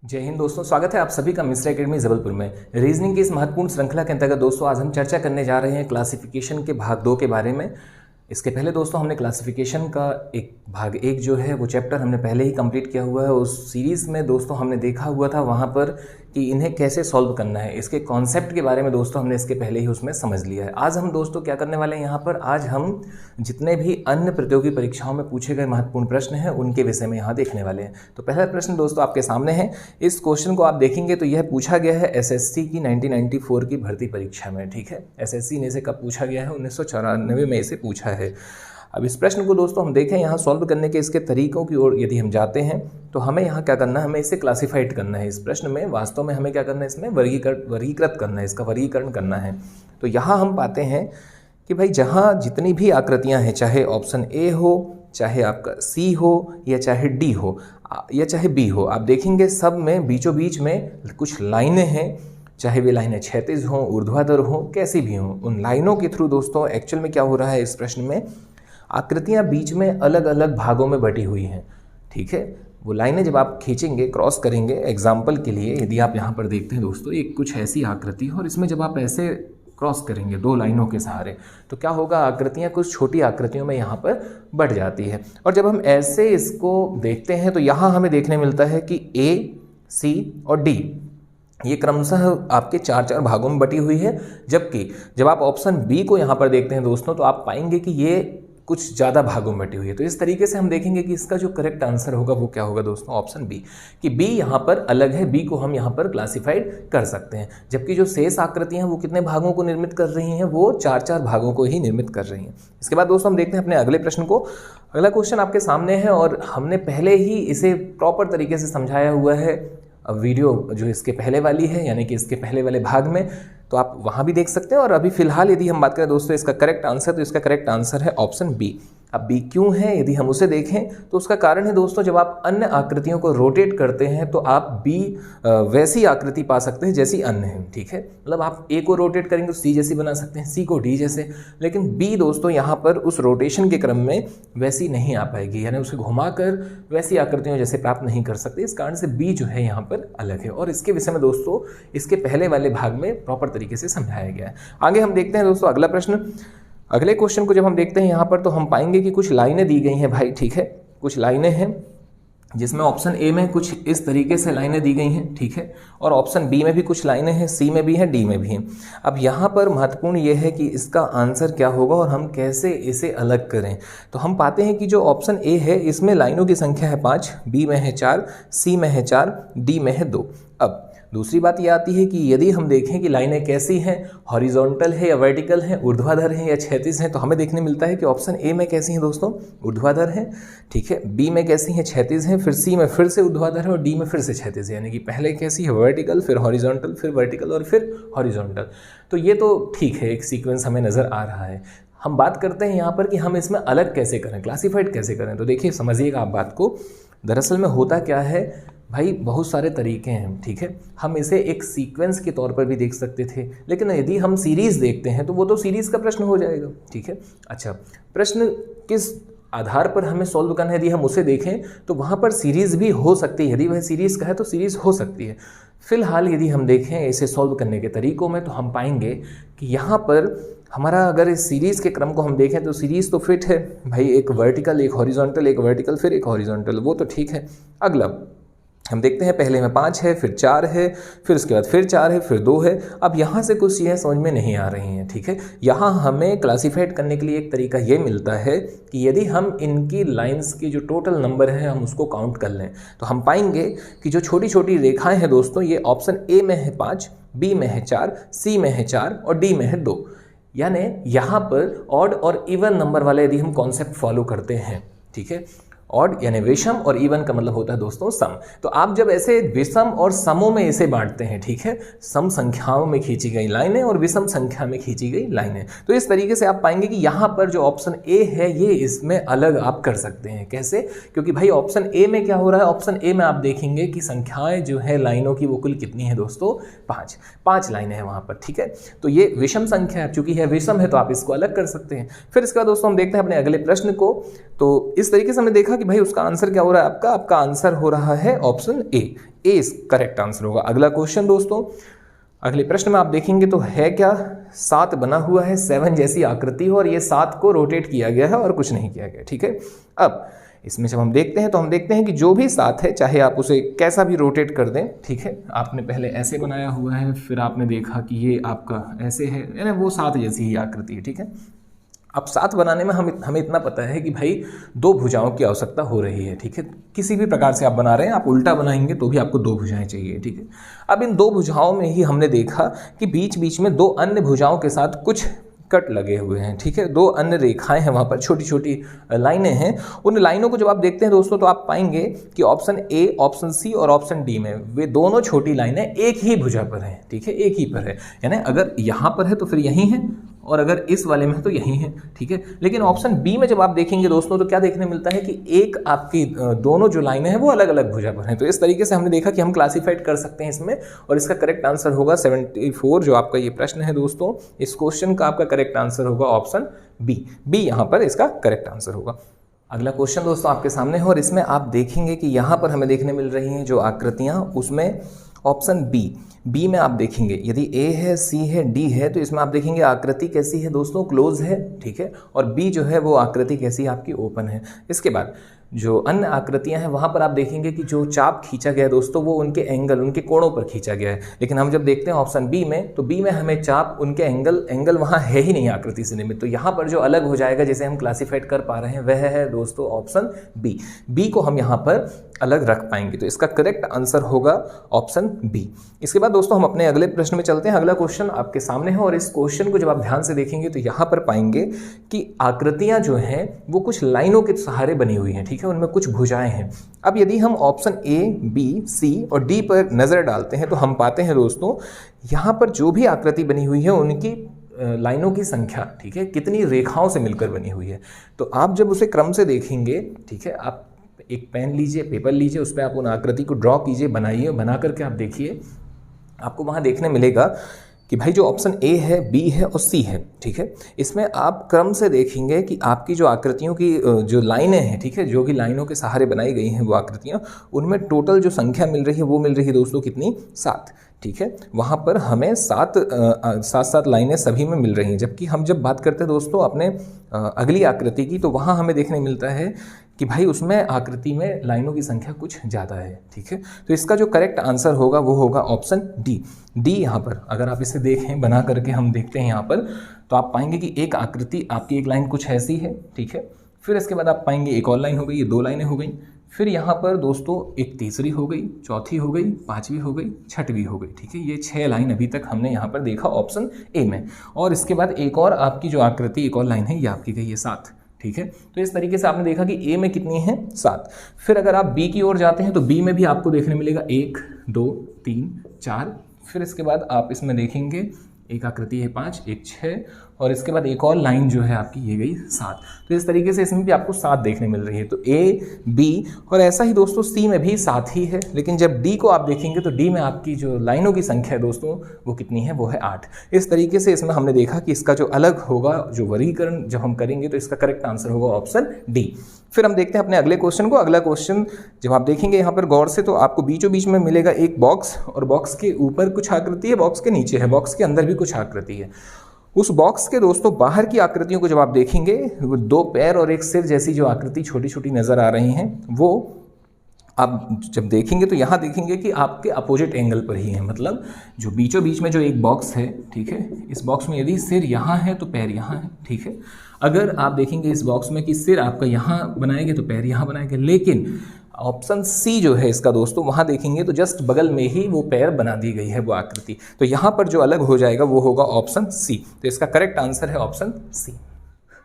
जय हिंद दोस्तों, स्वागत है आप सभी का मिस्र एकेडमी जबलपुर में। रीजनिंग की इस महत्वपूर्ण श्रृंखला के अंतर्गत दोस्तों आज हम चर्चा करने जा रहे हैं क्लासिफिकेशन के भाग 2 के बारे में। इसके पहले दोस्तों हमने क्लासिफिकेशन का भाग 1 जो है वो चैप्टर हमने पहले ही कंप्लीट किया हुआ है। उस सीरीज़ में दोस्तों हमने देखा हुआ था वहाँ पर कि इन्हें कैसे सॉल्व करना है, इसके कॉन्सेप्ट के बारे में दोस्तों हमने इसके पहले ही उसमें समझ लिया है। आज हम दोस्तों क्या करने वाले हैं यहाँ पर, आज हम जितने भी अन्य प्रतियोगी परीक्षाओं में पूछे गए महत्वपूर्ण प्रश्न हैं उनके विषय में यहाँ देखने वाले हैं। तो पहला प्रश्न दोस्तों आपके सामने है। इस क्वेश्चन को आप देखेंगे तो यह पूछा गया है एसएससी की 1994 की भर्ती परीक्षा में। ठीक है, एसएससी ने इसे कब पूछा गया है, 1994 में इसे पूछा है। अब इस प्रश्न को दोस्तों हम देखें यहाँ सॉल्व करने के इसके तरीकों की ओर यदि हम जाते हैं तो हमें यहाँ क्या करना है, हमें इसे क्लासिफाइड करना है। इस प्रश्न में वास्तव में हमें क्या करना है, इसमें वर्गीकृत करना है, इसका वर्गीकरण करना है। तो यहाँ हम पाते हैं कि भाई जहाँ जितनी भी आकृतियाँ हैं, चाहे ऑप्शन ए हो, चाहे आपका सी हो, या चाहे डी हो, या चाहे बी हो, आप देखेंगे सब में बीचों बीच में कुछ लाइनें हैं, चाहे वे लाइनें क्षैतिज हों, ऊर्ध्वाधर हों, कैसी भी हों। उन लाइनों के थ्रू दोस्तों एक्चुअल में क्या हो रहा है, इस प्रश्न में आकृतियाँ बीच में अलग अलग भागों में बटी हुई हैं। ठीक है, वो लाइनें जब आप खींचेंगे, क्रॉस करेंगे, एग्जाम्पल के लिए यदि आप यहाँ पर देखते हैं दोस्तों, एक कुछ ऐसी आकृति है और इसमें जब आप ऐसे क्रॉस करेंगे दो लाइनों के सहारे तो क्या होगा, आकृतियाँ कुछ छोटी आकृतियों में यहाँ पर बढ़ जाती है। और जब हम ऐसे इसको देखते हैं तो यहाँ हमें देखने मिलता है कि ए, सी और डी ये क्रमशः आपके 4-4 भागों में बटी हुई है। जबकि जब आप ऑप्शन बी को यहाँ पर देखते हैं दोस्तों तो आप पाएंगे कि ये कुछ ज़्यादा भागों में बटी हुई है। तो इस तरीके से हम देखेंगे कि इसका जो करेक्ट आंसर होगा वो क्या होगा दोस्तों, ऑप्शन बी, कि बी यहाँ पर अलग है, बी को हम यहाँ पर क्लासिफाइड कर सकते हैं। जबकि जो शेष आकृतियाँ हैं वो कितने भागों को निर्मित कर रही हैं, वो 4-4 भागों को ही निर्मित कर रही हैं। इसके बाद दोस्तों हम देखते हैं अपने अगले प्रश्न को। अगला क्वेश्चन आपके सामने है और हमने पहले ही इसे प्रॉपर तरीके से समझाया हुआ है वीडियो जो इसके पहले वाली है, यानी कि इसके पहले वाले भाग में, तो आप वहाँ भी देख सकते हैं। और अभी फिलहाल यदि हम बात करें दोस्तों इसका करेक्ट आंसर, तो इसका करेक्ट आंसर है ऑप्शन बी। अब बी क्यों है, यदि हम उसे देखें तो उसका कारण है दोस्तों, जब आप अन्य आकृतियों को रोटेट करते हैं तो आप बी वैसी आकृति पा सकते हैं जैसी अन्य है। ठीक है, मतलब आप ए को रोटेट करेंगे तो सी जैसी बना सकते हैं, सी को डी जैसे, लेकिन बी दोस्तों यहाँ पर उस रोटेशन के क्रम में वैसी नहीं आ पाएगी, यानी उसे घुमाकर वैसी आकृतियों जैसे प्राप्त नहीं कर सकते। इस कारण से बी जो है यहाँ पर अलग है और इसके विषय में दोस्तों इसके पहले वाले भाग में प्रॉपर तरीके से समझाया गया है। आगे हम देखते हैं दोस्तों अगला प्रश्न। अगले क्वेश्चन को जब हम देखते हैं यहाँ पर तो हम पाएंगे कि कुछ लाइनें दी गई हैं भाई। ठीक है, कुछ लाइनें हैं जिसमें ऑप्शन ए में कुछ इस तरीके से लाइनें दी गई हैं। ठीक है, और ऑप्शन बी में भी कुछ लाइनें हैं, सी में भी हैं, डी में भी हैं। अब यहाँ पर महत्वपूर्ण ये है कि इसका आंसर क्या होगा और हम कैसे इसे अलग करें। तो हम पाते हैं कि जो ऑप्शन ए है इसमें लाइनों की संख्या है 5, बी में है 4, सी में है 4, डी में है 2। अब दूसरी बात ये आती है कि यदि हम देखें कि लाइनें कैसी हैं, हॉरिजॉन्टल है या वर्टिकल हैं, ऊर्ध्वाधर हैं या क्षैतिज हैं, तो हमें देखने मिलता है कि ऑप्शन ए में कैसी हैं दोस्तों, ऊर्ध्वाधर हैं। ठीक है, बी में कैसी हैं, क्षैतिज हैं, फिर सी में फिर से ऊर्ध्वाधर है और डी में फिर से क्षैतिज है, यानी कि पहले कैसी है, वर्टिकल, फिर हॉरिजॉन्टल, फिर वर्टिकल और फिर हॉरिजॉन्टल। तो ये तो ठीक है, एक सीक्वेंस हमें नज़र आ रहा है। हम बात करते हैं यहाँ पर कि हम इसमें अलग कैसे करें, क्लासीफाइड कैसे करें। तो देखिए समझिएगा आप बात को, दरअसल में होता क्या है भाई, बहुत सारे तरीके हैं। ठीक है, हम इसे एक सीक्वेंस के तौर पर भी देख सकते थे, लेकिन यदि हम सीरीज़ देखते हैं तो वो तो सीरीज़ का प्रश्न हो जाएगा। ठीक है, अच्छा प्रश्न किस आधार पर हमें सॉल्व करना है, यदि हम उसे देखें तो वहाँ पर सीरीज़ भी हो सकती है, यदि वह सीरीज़ का है तो सीरीज़ हो सकती है। फिलहाल यदि हम देखें इसे सॉल्व करने के तरीकों में तो हम पाएंगे कि यहाँ पर हमारा अगर इस सीरीज़ के क्रम को हम देखें तो सीरीज़ तो फिट है भाई, एक वर्टिकल, एक हॉरिजॉन्टल, एक वर्टिकल, फिर एक हॉरिजॉन्टल, वो तो ठीक है। अगला हम देखते हैं पहले में 5 है, फिर 4 है, फिर उसके बाद फिर 4 है, फिर 2 है। अब यहाँ से कुछ चीज़ें समझ में नहीं आ रही हैं। ठीक है, यहाँ हमें क्लासीफाइड करने के लिए एक तरीका ये मिलता है कि यदि हम इनकी लाइंस की जो टोटल नंबर है हम उसको काउंट कर लें तो हम पाएंगे कि जो छोटी छोटी रेखाएं हैं दोस्तों, ये ऑप्शन ए में है 5, बी में है 4, सी में है 4 और डी में है 2। यानी यहाँ पर ऑड और इवन नंबर वाले यदि हम कॉन्सेप्ट फॉलो करते हैं, ठीक है, ऑड यानी विषम और इवन का मतलब होता है दोस्तों सम। तो आप जब ऐसे विषम और समों में इसे बांटते हैं, ठीक है, सम संख्याओं में खींची गई लाइनें और विषम संख्या में खींची गई लाइनें, तो इस तरीके से आप पाएंगे कि यहाँ पर जो ऑप्शन ए है ये इसमें अलग आप कर सकते हैं। कैसे? क्योंकि भाई ऑप्शन ए में क्या हो रहा है, ऑप्शन ए में आप देखेंगे कि संख्याएं जो है लाइनों की वो कुल कितनी है दोस्तों, 5 लाइनें हैं वहाँ पर, ठीक है। तो ये विषम संख्या है, चूंकि है विषम है तो आप इसको अलग कर सकते हैं। फिर इसके बाद दोस्तों हम देखते हैं अपने अगले प्रश्न को। तो इस तरीके से हमने देखा कि भाई उसका आंसर क्या हो रहा है, आपका आंसर हो रहा है option A. A correct answer होगा। अगला क्वेश्चन दोस्तों, अगले प्रश्न में आप देखेंगे तो है क्या, 7 बना हुआ है, 7 जैसी आकृति हो और ये 7 को रोटेट किया गया है और कुछ नहीं किया गया, ठीक है। अब इसमें जब हम देखते हैं तो हम देखते हैं कि जो भी 7 है, चाहे आप उसे कैसा भी रोटेट कर दें, ठीक है। आपने पहले ऐसे बनाया हुआ है, फिर आपने देखा कि ये आपका ऐसे है, यानी वो 7 जैसी ही आकृति है, ठीक है। अब 7 बनाने में हमें इतना पता है कि भाई 2 भुजाओं की आवश्यकता हो रही है, ठीक है। किसी भी प्रकार से आप बना रहे हैं, आप उल्टा बनाएंगे तो भी आपको 2 भुजाएं चाहिए, ठीक है। अब इन 2 भुजाओं में ही हमने देखा कि बीच बीच में 2 अन्य भुजाओं के साथ कुछ कट लगे हुए हैं, ठीक है। 2 अन्य रेखाएं हैं, वहाँ पर छोटी छोटी लाइनें हैं। उन लाइनों को जब आप देखते हैं दोस्तों तो आप पाएंगे कि ऑप्शन ए, ऑप्शन सी और ऑप्शन डी में वे दोनों छोटी लाइनें एक ही भुजा पर हैं, ठीक है, एक ही पर है। यानी अगर यहाँ पर है तो फिर यहीं है, और अगर इस वाले में है तो यहीं है, ठीक है। लेकिन ऑप्शन बी में जब आप देखेंगे दोस्तों तो क्या देखने मिलता है कि एक आपकी दोनों जो लाइनें हैं वो अलग अलग भुजा पर हैं। तो इस तरीके से हमने देखा कि हम क्लासिफाइड कर सकते हैं इसमें, और इसका करेक्ट आंसर होगा 74। जो आपका ये प्रश्न है दोस्तों, इस क्वेश्चन का आपका करेक्ट आंसर होगा ऑप्शन बी। बी यहाँ पर इसका करेक्ट आंसर होगा। अगला क्वेश्चन दोस्तों आपके सामने है, और इसमें आप देखेंगे कि यहाँ पर हमें देखने मिल रही हैं जो आकृतियाँ, उसमें ऑप्शन बी में आप देखेंगे यदि ए है, सी है, डी है, तो इसमें आप देखेंगे आकृति कैसी है दोस्तों, क्लोज है, ठीक है। और बी जो है वो आकृति कैसी है आपकी, ओपन है। इसके बाद जो अन्य आकृतियां हैं वहाँ पर आप देखेंगे कि जो चाप खींचा गया है दोस्तों वो उनके एंगल, उनके कोणों पर खींचा गया है। लेकिन हम जब देखते हैं ऑप्शन बी में, तो बी में हमें चाप, उनके एंगल वहाँ है ही नहीं आकृति से निर्मित। तो यहाँ पर जो अलग हो जाएगा, जिसे हम क्लासीफाइड कर पा रहे हैं, वह है दोस्तों ऑप्शन बी। बी को हम यहाँ पर अलग रख पाएंगे, तो इसका करेक्ट आंसर होगा ऑप्शन बी। इसके बाद दोस्तों हम अपने अगले प्रश्न में चलते हैं। अगला क्वेश्चन आपके सामने है, और इस क्वेश्चन को जब आप ध्यान से देखेंगे तो यहाँ पर पाएंगे कि आकृतियाँ जो हैं वो कुछ लाइनों के सहारे बनी हुई हैं, ठीक है, उनमें कुछ भुजाएं हैं। अब यदि हम ऑप्शन ए, बी, सी और डी पर नज़र डालते हैं तो हम पाते हैं दोस्तों यहाँ पर जो भी आकृति बनी हुई है उनकी लाइनों की संख्या, ठीक है, कितनी रेखाओं से मिलकर बनी हुई है। तो आप जब उसे क्रम से देखेंगे, ठीक है, आप एक पेन लीजिए, पेपर लीजिए, उस पर आप उन आकृति को ड्रॉ कीजिए, बनाइए, बना करके आप देखिए, आपको वहाँ देखने मिलेगा कि भाई जो ऑप्शन ए है, बी है और सी है, ठीक है, इसमें आप क्रम से देखेंगे कि आपकी जो आकृतियों की जो लाइनें हैं, ठीक है, जो भी लाइनों के सहारे बनाई गई हैं वो आकृतियाँ, उनमें टोटल जो संख्या मिल रही है वो मिल रही है दोस्तों कितनी, 7, ठीक है। वहाँ पर हमें 7 लाइनें सभी में मिल रही हैं। जबकि हम जब बात करते हैं दोस्तों अपने अगली आकृति की, तो वहाँ हमें देखने मिलता है कि भाई उसमें आकृति में लाइनों की संख्या कुछ ज़्यादा है, ठीक है। तो इसका जो करेक्ट आंसर होगा वो होगा ऑप्शन डी। यहाँ पर अगर आप इसे देखें, बना करके हम देखते हैं यहाँ पर, तो आप पाएंगे कि एक आकृति, आपकी एक लाइन कुछ ऐसी है, ठीक है। फिर इसके बाद आप पाएंगे एक और लाइन हो गई, ये 2 लाइनें हो गई। फिर यहाँ पर दोस्तों एक तीसरी हो गई, चौथी हो गई, 5वीं हो गई, 6वीं हो गई, ठीक है। ये 6 लाइन अभी तक हमने यहाँ पर देखा ऑप्शन ए में। और इसके बाद एक और आपकी जो आकृति, एक और लाइन है, ये आपकी गई है 7, ठीक है। तो इस तरीके से आपने देखा कि ए में कितनी है, 7। फिर अगर आप बी की ओर जाते हैं तो बी में भी आपको देखने मिलेगा 1, 2, 3, 4। फिर इसके बाद आप इसमें देखेंगे एक आकृति है 5, एक 6, और इसके बाद एक और लाइन जो है आपकी ये गई 7। तो इस तरीके से इसमें भी आपको 7 देखने मिल रही है। तो ए, बी और ऐसा ही दोस्तों सी में भी 7 ही है। लेकिन जब डी को आप देखेंगे तो डी में आपकी जो लाइनों की संख्या है दोस्तों वो कितनी है, वो है 8। इस तरीके से इसमें हमने देखा कि इसका जो अलग होगा, जो वर्गीकरण जब हम करेंगे तो इसका करेक्ट आंसर होगा ऑप्शन डी। फिर हम देखते हैं अपने अगले क्वेश्चन को। अगला क्वेश्चन जब आप देखेंगे यहाँ पर गौर से, तो आपको बीचों बीच में मिलेगा एक बॉक्स, और बॉक्स के ऊपर कुछ आकृति है, बॉक्स के नीचे है, बॉक्स के अंदर भी कुछ आकृति है। उस बॉक्स के दोस्तों बाहर की आकृतियों को जब आप देखेंगे, 2 पैर और एक सिर जैसी जो आकृति छोटी छोटी नज़र आ रही हैं, वो आप जब देखेंगे तो यहाँ देखेंगे कि आपके अपोजिट एंगल पर ही है। मतलब जो बीचों बीच में जो एक बॉक्स है, ठीक है, इस बॉक्स में यदि सिर यहाँ है तो पैर यहाँ है, ठीक है। अगर आप देखेंगे इस बॉक्स में कि सिर आपका यहाँ बनाएंगे तो पैर यहाँ बनाएंगे, लेकिन ऑप्शन सी जो है इसका दोस्तों, वहाँ देखेंगे तो जस्ट बगल में ही वो पैर बना दी गई है वो आकृति। तो यहाँ पर जो अलग हो जाएगा वो होगा ऑप्शन सी। तो इसका करेक्ट आंसर है ऑप्शन सी।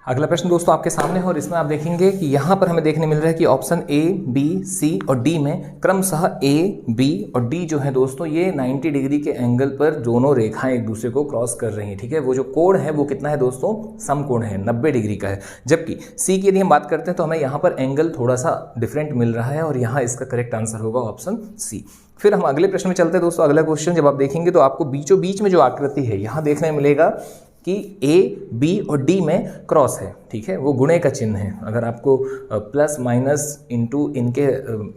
अगला प्रश्न दोस्तों आपके सामने है, और इसमें आप देखेंगे कि यहाँ पर हमें देखने मिल रहा है कि ऑप्शन ए, बी, सी और डी में क्रमशः ए, बी और डी जो है दोस्तों, ये 90 डिग्री के एंगल पर दोनों रेखाएं एक दूसरे को क्रॉस कर रही हैं, ठीक है। वो जो कोण है वो कितना है दोस्तों, समकोण है, 90 डिग्री का है। जबकि सी की यदि हम बात करते हैं तो हमें यहाँ पर एंगल थोड़ा सा डिफरेंट मिल रहा है, और यहाँ इसका करेक्ट आंसर होगा ऑप्शन सी। फिर हम अगले प्रश्न में चलते हैं दोस्तों। अगला क्वेश्चन जब आप देखेंगे तो आपको बीचों बीच में जो आकृति है, यहाँ देखने मिलेगा कि ए, बी और डी में क्रॉस है, ठीक है, वो गुणे का चिन्ह है। अगर आपको प्लस माइनस इंटू इनके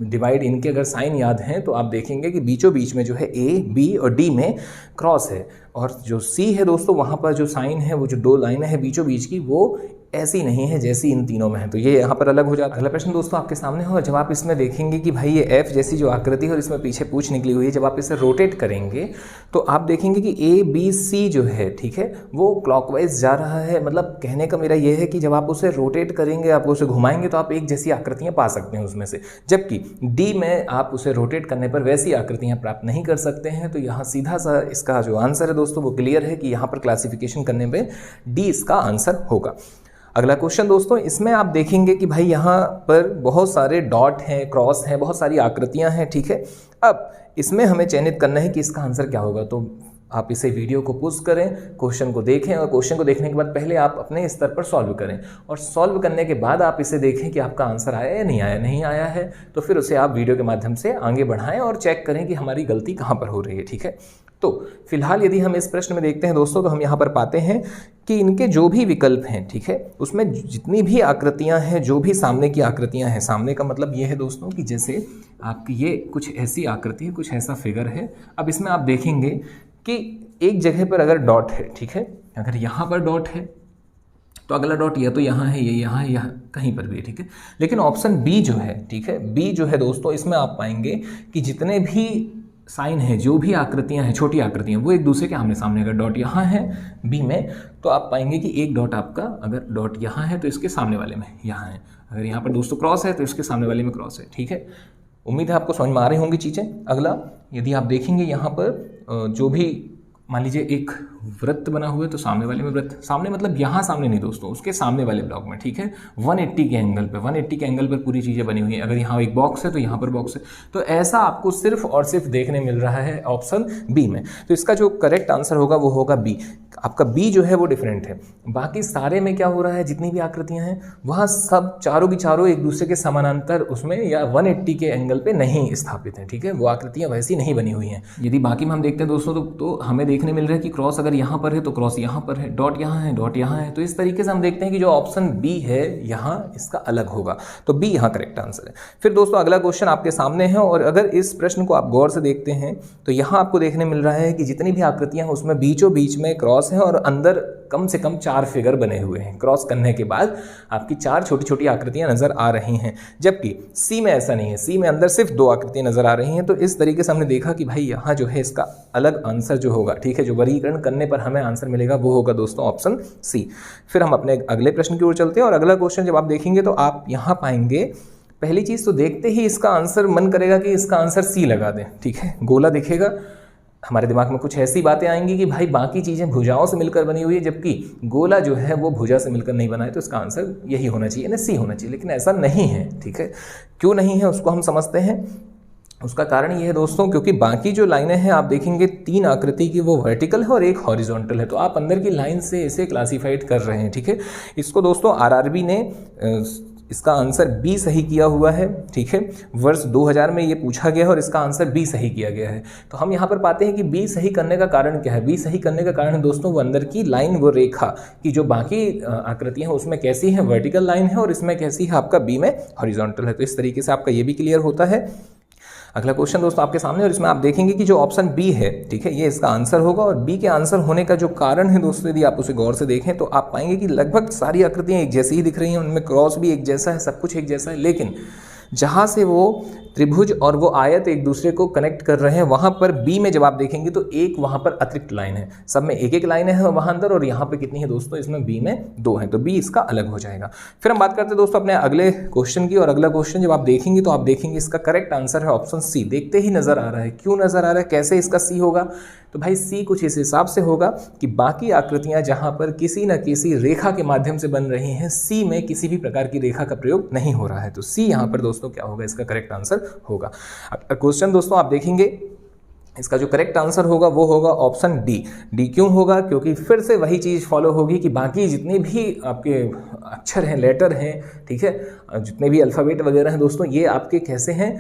डिवाइड इनके अगर साइन याद हैं तो आप देखेंगे कि बीचों बीच में जो है ए, बी और डी में क्रॉस है, और जो सी है दोस्तों वहाँ पर जो साइन है, वो जो दो लाइनें हैं बीचों बीच की, वो ऐसी नहीं है जैसी इन तीनों में है, तो ये यहाँ पर अलग हो जाता है। अगला प्रश्न दोस्तों आपके सामने हो, जब आप इसमें देखेंगे कि भाई ये एफ जैसी जो आकृति है और इसमें पीछे पूंछ निकली हुई है, जब आप इसे रोटेट करेंगे तो आप देखेंगे कि ए, बी, सी जो है, ठीक है, वो क्लॉकवाइज जा रहा है। मतलब कहने का मेरा ये है कि जब आप उसे रोटेट करेंगे, आप उसे घुमाएंगे तो आप एक जैसी आकृतियाँ पा सकते हैं उसमें से, जबकि डी में आप उसे रोटेट करने पर वैसी आकृतियाँ प्राप्त नहीं कर सकते हैं। तो यहाँ सीधा सा इसका जो आंसर है दोस्तों वो क्लियर है कि यहाँ पर क्लासिफिकेशन करने पर डी इसका आंसर होगा। अगला क्वेश्चन दोस्तों, इसमें आप देखेंगे कि भाई यहाँ पर बहुत सारे डॉट हैं, क्रॉस हैं, बहुत सारी आकृतियाँ हैं, ठीक है। अब इसमें हमें चयनित करना है कि इसका आंसर क्या होगा। तो आप इसे वीडियो को पॉज करें, क्वेश्चन को देखें, और क्वेश्चन को देखने के बाद पहले आप अपने स्तर पर सॉल्व करें, और सॉल्व करने के बाद आप इसे देखें कि आपका आंसर आया या नहीं आया। नहीं आया है तो फिर उसे आप वीडियो के माध्यम से आगे बढ़ाएं और चेक करें कि हमारी गलती कहाँ पर हो रही है, ठीक है। तो फिलहाल यदि हम इस प्रश्न में देखते हैं दोस्तों, तो हम यहाँ पर पाते हैं कि इनके जो भी विकल्प हैं, ठीक है, उसमें जितनी भी आकृतियाँ हैं, जो भी सामने की आकृतियाँ हैं, सामने का मतलब ये है दोस्तों कि जैसे आपकी ये कुछ ऐसी आकृति है, कुछ ऐसा फिगर है। अब इसमें आप देखेंगे कि एक जगह पर अगर डॉट है, ठीक है, अगर यहाँ पर डॉट है तो अगला डॉट या तो यहाँ है, ये यहाँ है, यहाँ कहीं पर भी है, ठीक है। लेकिन ऑप्शन बी जो है, ठीक है, बी जो है दोस्तों, इसमें आप पाएंगे कि जितने भी साइन है, जो भी आकृतियां हैं, छोटी आकृतियां, वो एक दूसरे के आमने सामने। अगर डॉट यहाँ है बी में तो आप पाएंगे कि एक डॉट आपका, अगर डॉट यहाँ है तो इसके सामने वाले में यहाँ है, अगर यहाँ पर दोस्तों क्रॉस है तो इसके सामने वाले में क्रॉस है, ठीक है। उम्मीद है आपको समझ में आ रही होंगी चीज़ें। अगला यदि आप देखेंगे यहाँ पर जो भी मान लीजिए एक वृत्त बना हुआ है तो सामने वाले में वृत्त, सामने मतलब यहाँ सामने नहीं दोस्तों, उसके सामने वाले ब्लॉक में, ठीक है, 180 के एंगल पे, 180 के एंगल पर पूरी चीज़ें बनी हुई हैं। अगर यहाँ एक बॉक्स है तो यहाँ पर बॉक्स है, तो ऐसा आपको सिर्फ और सिर्फ देखने मिल रहा है ऑप्शन बी में। तो इसका जो करेक्ट आंसर होगा वो होगा बी। आपका बी जो है वो डिफरेंट है। बाकी सारे में क्या हो रहा है, जितनी भी आकृतियाँ हैं वहाँ सब चारों की चारों एक दूसरे के समानांतर उसमें या 180 के एंगल पे नहीं स्थापित हैं, ठीक है, वो आकृतियाँ वैसी नहीं बनी हुई हैं। यदि बाकी में हम देखते हैं दोस्तों तो हमें देखने मिल रहा है कि क्रॉस अगर यहाँ पर है तो क्रॉस यहाँ पर है, डॉट यहाँ है, डॉट यहाँ है। तो इस तरीके से हम देखते हैं कि जो ऑप्शन बी है यहाँ इसका अलग होगा, तो बी यहाँ करेक्ट आंसर है। फिर दोस्तों अगला क्वेश्चन आपके सामने है, और अगर इस प्रश्न को आप गौर से देखते हैं तो यहाँ आपको देखने मिल रहा है कि जितनी भी आकृतियाँ हैं उसमें बीचों बीच में क्रॉस है और अंदर कम से कम 4 फिगर बने हुए हैं। क्रॉस करने के बाद आपकी 4 छोटी छोटी आकृतियां नजर आ रही हैं, जबकि सी में ऐसा नहीं है। सी में अंदर सिर्फ 2 आकृतियां नजर आ रही हैं। तो इस तरीके से हमने देखा कि भाई यहाँ जो है इसका अलग आंसर जो होगा, ठीक है, जो वर्गीकरण करने पर हमें आंसर मिलेगा वो होगा दोस्तों ऑप्शन सी। फिर हम अपने अगले प्रश्न की ओर चलते हैं, और अगला क्वेश्चन जब आप देखेंगे तो आप यहाँ पाएंगे, पहली चीज तो देखते ही इसका आंसर मन करेगा कि इसका आंसर सी लगा दें, ठीक है। गोला दिखेगा, हमारे दिमाग में कुछ ऐसी बातें आएंगी कि भाई बाकी चीज़ें भुजाओं से मिलकर बनी हुई है, जबकि गोला जो है वो भुजा से मिलकर नहीं बना है, तो इसका आंसर यही होना चाहिए ना, सी होना चाहिए। लेकिन ऐसा नहीं है, ठीक है। क्यों नहीं है उसको हम समझते हैं। उसका कारण ये है दोस्तों, क्योंकि बाकी जो लाइनें हैं आप देखेंगे 3 आकृति की वो वर्टिकल है और एक हॉरिजॉन्टल है, तो आप अंदर की लाइन से इसे क्लासीफाइड कर रहे हैं, ठीक है। इसको दोस्तों आरआरबी ने इसका आंसर बी सही किया हुआ है, ठीक है। वर्ष 2000 में ये पूछा गया है और इसका आंसर बी सही किया गया है। तो हम यहाँ पर पाते हैं कि बी सही करने का कारण क्या है। बी सही करने का कारण है दोस्तों वो अंदर की लाइन, वो रेखा की जो बाकी आकृतियाँ हैं उसमें कैसी है, वर्टिकल लाइन है, और इसमें कैसी है आपका बी में हॉरिजॉन्टल है। तो इस तरीके से आपका ये भी क्लियर होता है। अगला क्वेश्चन दोस्तों आपके सामने, और इसमें आप देखेंगे कि जो ऑप्शन बी है, ठीक है, ये इसका आंसर होगा। और बी के आंसर होने का जो कारण है दोस्तों, यदि आप उसे गौर से देखें तो आप पाएंगे कि लगभग सारी आकृतियां एक जैसी ही दिख रही हैं, उनमें क्रॉस भी एक जैसा है, सब कुछ एक जैसा है, लेकिन जहाँ से वो त्रिभुज और वो आयत एक दूसरे को कनेक्ट कर रहे हैं, वहाँ पर बी में जब आप देखेंगे तो एक वहाँ पर अतिरिक्त लाइन है। सब में एक एक लाइन है वहाँ अंदर, और यहाँ पे कितनी है दोस्तों, इसमें बी में 2 है, तो बी इसका अलग हो जाएगा। फिर हम बात करते हैं दोस्तों अपने अगले क्वेश्चन की, और अगला क्वेश्चन जब आप देखेंगे तो आप देखेंगे इसका करेक्ट आंसर है ऑप्शन सी। देखते ही नजर आ रहा है, क्यों नजर आ रहा है, कैसे इसका सी होगा, तो भाई सी कुछ इस हिसाब से होगा कि बाकी आकृतियां जहां पर किसी न किसी रेखा के माध्यम से बन रही हैं, सी में किसी भी प्रकार की रेखा का प्रयोग नहीं हो रहा है, तो सी यहां पर दोस्तों क्या होगा, इसका करेक्ट आंसर होगा। क्वेश्चन दोस्तों आप देखेंगे इसका जो करेक्ट आंसर होगा वो होगा ऑप्शन डी। डी क्यों होगा? क्योंकि फिर से वही चीज़ फॉलो होगी कि बाकी जितने भी आपके अक्षर हैं, लेटर हैं, ठीक है, जितने भी अल्फ़ाबेट वगैरह हैं दोस्तों, ये आपके कैसे हैं,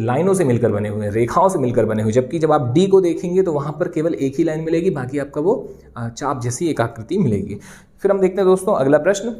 लाइनों से मिलकर बने हुए हैं, रेखाओं से मिलकर बने हुए। जबकि जब आप डी को देखेंगे तो वहाँ पर केवल एक ही लाइन मिलेगी, बाकी आपका वो चाप जैसी एक आकृति मिलेगी। फिर हम देखते हैं दोस्तों अगला प्रश्न।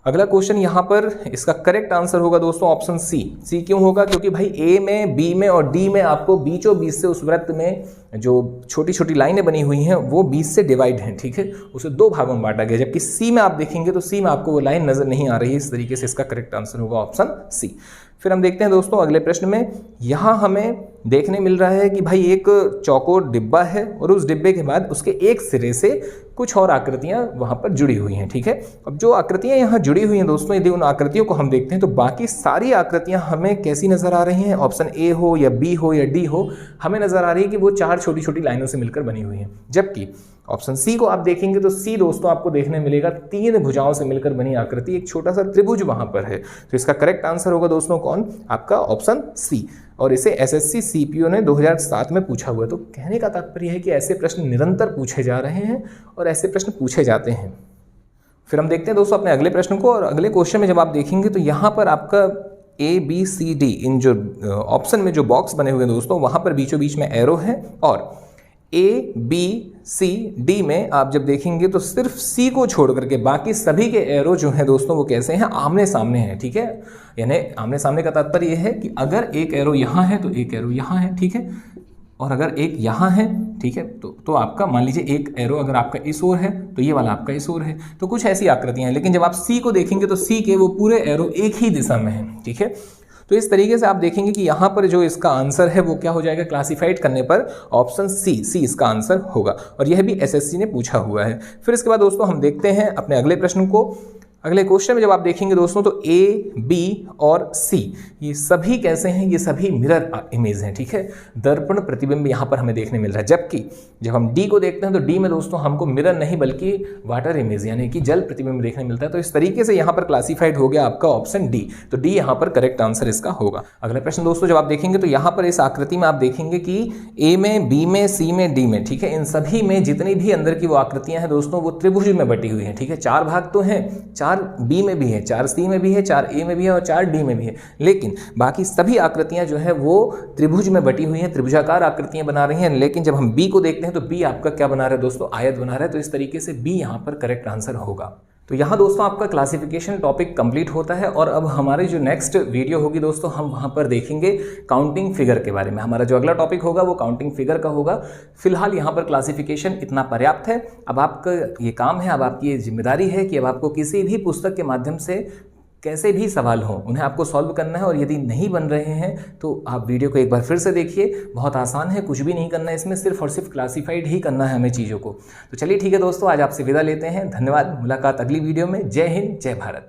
अगला क्वेश्चन यहाँ पर इसका करेक्ट आंसर होगा दोस्तों ऑप्शन सी। सी क्यों होगा? क्योंकि भाई ए में, बी में और डी में आपको बीचों बीच से उस वृत्त में जो छोटी छोटी लाइनें बनी हुई हैं वो बीच से डिवाइड हैं, ठीक है, उसे दो भागों में बांटा गया। जबकि सी में आप देखेंगे तो सी में आपको वो लाइन नजर नहीं आ रही है। इस तरीके से इसका करेक्ट आंसर होगा ऑप्शन सी। फिर हम देखते हैं दोस्तों अगले प्रश्न में। यहाँ हमें देखने मिल रहा है कि भाई एक चौकोर डिब्बा है और उस डिब्बे के बाद उसके एक सिरे से कुछ और आकृतियां वहां पर जुड़ी हुई हैं, ठीक है। अब जो आकृतियां यहाँ जुड़ी हुई हैं दोस्तों, यदि उन आकृतियों को हम देखते हैं तो बाकी सारी आकृतियां हमें कैसी नजर आ रही हैं? ऑप्शन ए हो या बी हो या डी हो, हमें नजर आ रही है कि वो चार छोटी छोटी लाइनों से मिलकर बनी हुई हैं। जबकि ऑप्शन सी को आप देखेंगे तो सी दोस्तों आपको देखने मिलेगा तीन भुजाओं से मिलकर बनी आकृति, एक छोटा सा त्रिभुज वहां पर है। तो इसका करेक्ट आंसर होगा दोस्तों कौन? आपका ऑप्शन सी। और इसे एसएससी सीपीओ ने 2007 में पूछा हुआ है। तो कहने का तात्पर्य है कि ऐसे प्रश्न निरंतर पूछे जा रहे हैं और ऐसे प्रश्न पूछे जाते हैं। फिर हम देखते हैं दोस्तों अपने अगले प्रश्न को। और अगले क्वेश्चन में जब आप देखेंगे तो यहाँ पर आपका ए बी सी डी, इन जो ऑप्शन में जो बॉक्स बने हुए हैं दोस्तों, वहां पर बीचों बीच में एरो है। और ए बी सी डी में आप जब देखेंगे तो सिर्फ सी को छोड़ करके बाकी सभी के एरो जो हैं दोस्तों वो कैसे हैं? आमने सामने हैं, ठीक है। यानी आमने सामने का तात्पर्य यह है कि अगर एक एरो यहाँ है तो एक एरो यहाँ है, ठीक है, और अगर एक यहाँ है, ठीक है, तो आपका मान लीजिए एक एरो अगर आपका इस ओर है तो ये वाला आपका इस ओर है। तो कुछ ऐसी आकृतियां हैं। लेकिन जब आप सी को देखेंगे तो सी के वो पूरे एरो एक ही दिशा में हैं, ठीक है। तो इस तरीके से आप देखेंगे कि यहाँ पर जो इसका आंसर है वो क्या हो जाएगा? क्लासिफाइड करने पर ऑप्शन सी इसका आंसर होगा। और यह भी एसएससी ने पूछा हुआ है। फिर इसके बाद दोस्तों हम देखते हैं अपने अगले प्रश्न को। अगले क्वेश्चन में जब आप देखेंगे दोस्तों तो ए बी और सी ये सभी कैसे हैं? ये सभी मिरर इमेज हैं, ठीक है, दर्पण प्रतिबिंब यहाँ पर हमें देखने मिल रहा है। जबकि जब हम डी को देखते हैं तो डी में दोस्तों हमको मिरर नहीं बल्कि वाटर इमेज यानी कि जल प्रतिबिंब देखने मिलता है। तो इस तरीके से यहाँ पर क्लासिफाइड हो गया आपका ऑप्शन डी। तो डी यहाँ पर करेक्ट आंसर इसका होगा। अगला प्रश्न दोस्तों जब आप देखेंगे तो यहाँ पर इस आकृति में आप देखेंगे कि ए में, बी में, सी में, डी में, ठीक है, इन सभी में जितनी भी अंदर की वो आकृतियां हैं दोस्तों वो त्रिभुज में बटी हुई हैं, ठीक है। चार भाग तो हैं, चार बी में भी है, चार सी में भी है, चार ए में भी है और चार डी में भी है। लेकिन बाकी सभी आकृतियां जो है वो त्रिभुज में बटी हुई हैं, त्रिभुजाकार आकृतियां बना रही हैं। लेकिन जब हम बी को देखते हैं तो बी आपका क्या बना रहा है दोस्तों? आयत बना रहा है। तो इस तरीके से बी यहाँ पर करेक्ट आंसर होगा। तो यहाँ दोस्तों आपका क्लासिफिकेशन टॉपिक कंप्लीट होता है। और अब हमारी जो नेक्स्ट वीडियो होगी दोस्तों, हम वहाँ पर देखेंगे काउंटिंग फिगर के बारे में। हमारा जो अगला टॉपिक होगा वो काउंटिंग फिगर का होगा। फिलहाल यहाँ पर क्लासिफिकेशन इतना पर्याप्त है। अब आपका ये काम है, अब आपकी ये जिम्मेदारी है कि अब आपको किसी भी पुस्तक के माध्यम से कैसे भी सवाल हो उन्हें आपको सॉल्व करना है। और यदि नहीं बन रहे हैं तो आप वीडियो को एक बार फिर से देखिए। बहुत आसान है, कुछ भी नहीं करना है इसमें, सिर्फ और सिर्फ क्लासिफाइड ही करना है हमें चीज़ों को। तो चलिए ठीक है दोस्तों, आज आपसे विदा लेते हैं। धन्यवाद। मुलाकात अगली वीडियो में। जय हिंद, जय भारत।